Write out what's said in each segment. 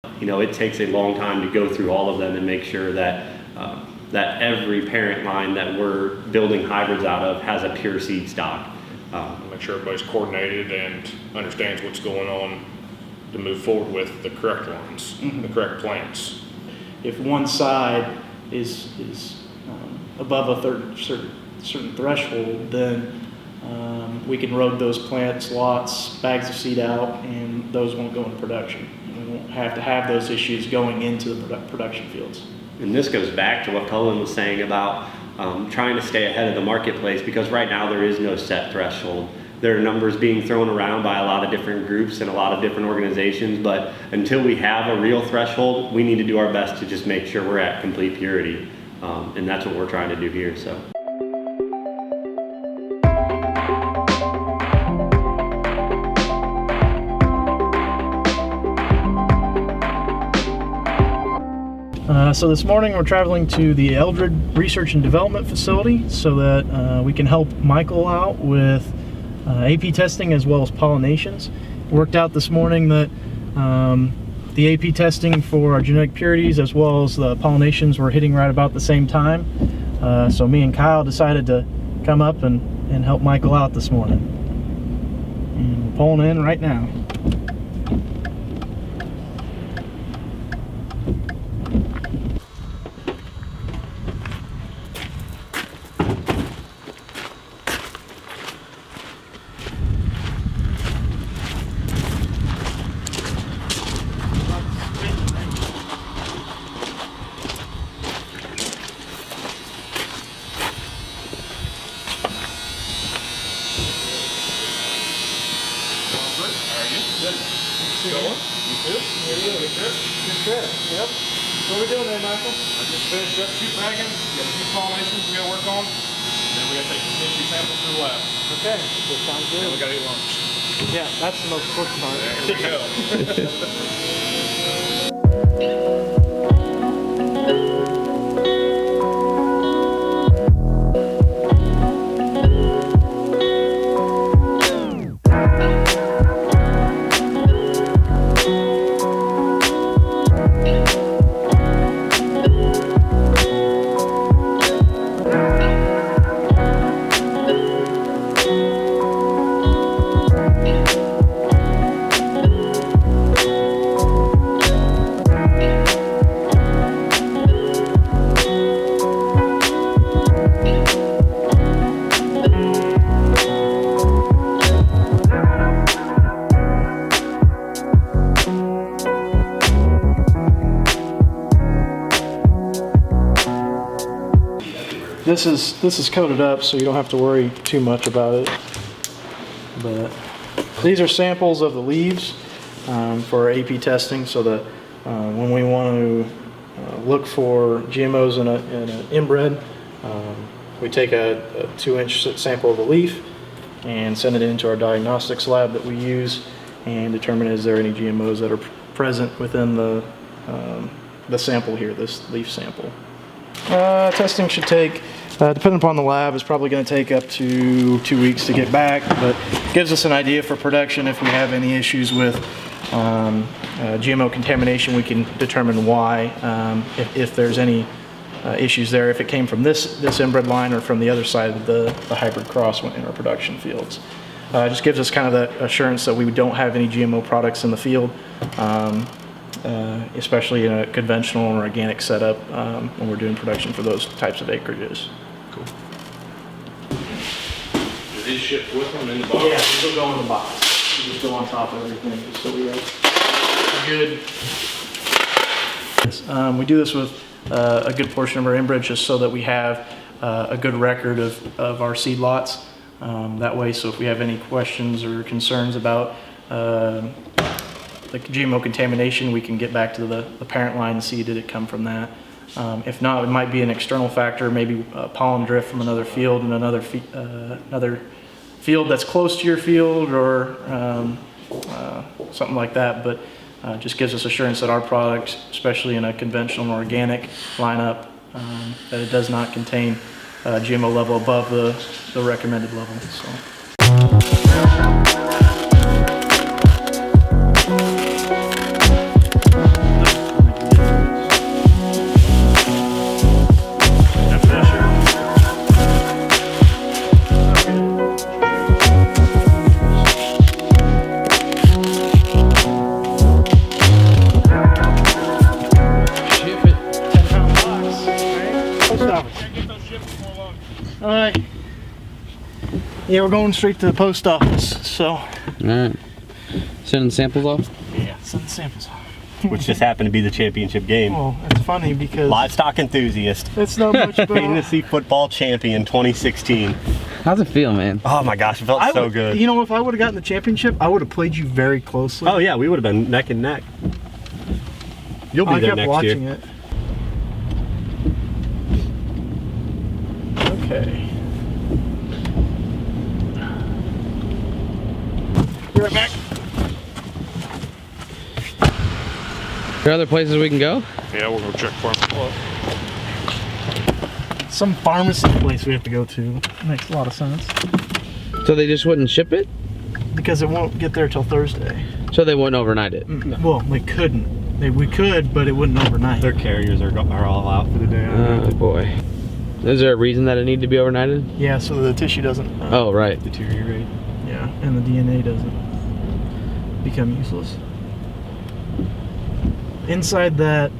You know, it takes a long time to go through all of them and make sure that that every parent line that we're building hybrids out of has a pure seed stock. Make sure everybody's coordinated and understands what's going on to move forward with the correct lines, the correct plants. If one side is above a certain threshold, then we can road those plants, lots, bags of seed out, and those won't go into production. We won't have to have those issues going into the production fields. And this goes back to what Cullen was saying about trying to stay ahead of the marketplace, because right now there is no set threshold. There are numbers being thrown around by a lot of different groups and a lot of different organizations, but until we have a real threshold, we need to do our best to just make sure we're at complete purity. And that's what we're trying to do here. So. So this morning we're traveling to the Eldred Research and Development Facility so that we can help Michael out with AP testing as well as pollinations. It worked out this morning that the AP testing for our genetic purities as well as the pollinations were hitting right about the same time. So me and Kyle decided to come up and help Michael out this morning. And we're pulling in right now. Yep. What are we doing there, Michael? I just finished up 2 bagging, got a few pollinations we gotta work on, then we gotta take some tissue samples to the lab. Okay, that sounds good. And we gotta eat lunch. Yeah, that's the most important part. There we go. This is coated up, so you don't have to worry too much about it. But these are samples of the leaves for our AP testing, so that when we want to look for GMOs in an inbred, we take a 2-inch sample of the leaf and send it into our diagnostics lab that we use and determine is there any GMOs that are present within the sample here, this leaf sample. Testing should take, depending upon the lab, is probably going to take up to 2 weeks to get back, but gives us an idea for production. If we have any issues with GMO contamination, we can determine why, if there's any issues there, if it came from this inbred line or from the other side of the hybrid cross in our production fields. It just gives us kind of that assurance that we don't have any GMO products in the field. Especially in a conventional or organic setup when we're doing production for those types of acreages. Cool. Do these ship with them in the box? Yeah, these will go in the box. These just go on top of everything, just so we have good. We do this with a good portion of our inbred just so that we have a good record of our seed lots. That way, so if we have any questions or concerns about the GMO contamination, we can get back to the parent line and see did it come from that. If not, it might be an external factor, maybe pollen drift from another field and another field that's close to your field, or something like that. But just gives us assurance that our product, especially in a conventional and organic lineup, that it does not contain GMO level above the recommended level. So. Yeah, we're going straight to the post office, so. All right. Sending samples off? Yeah, send the samples off. Which just happened to be the championship game. Well, it's funny because Livestock enthusiast. it's not much about. Fantasy football champion 2016. How's it feel, man? Oh my gosh, it felt so good. You know, if I would have gotten the championship, I would have played you very closely. Oh yeah, we would have been neck and neck. You'll be I there kept next watching year. it. Okay. Be right back. Are there other places we can go? Yeah, we'll go check for him. Some pharmacy place we have to go to. Makes a lot of sense. So they just wouldn't ship it? Because it won't get there till Thursday. So they wouldn't overnight it? Well, they couldn't. We could, but it wouldn't overnight. Their carriers are all out for the day. Oh boy. Is there a reason that it needed to be overnighted? Yeah, so the tissue doesn't Oh, right. Deteriorate. yeah, and the DNA doesn't become useless. Inside that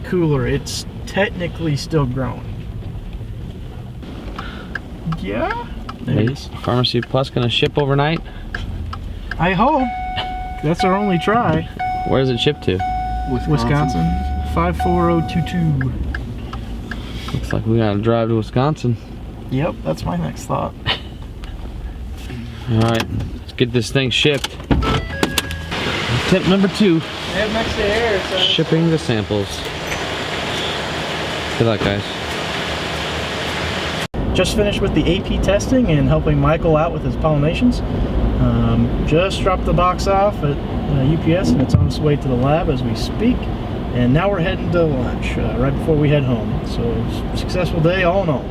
cooler, it's technically still growing. Yeah? There it is. Pharmacy Plus gonna ship overnight? I hope. That's our only try. Where does it ship to? Wisconsin 54022. Looks like we gotta drive to Wisconsin. Yep, that's my next thought. Alright, let's get this thing shipped. Tip number 2, Head next to air, so. shipping the samples. Good luck, guys. Just finished with the AP testing and helping Michael out with his pollinations. Just dropped the box off at UPS and it's on its way to the lab as we speak. And now we're heading to lunch right before we head home. So successful day all in all.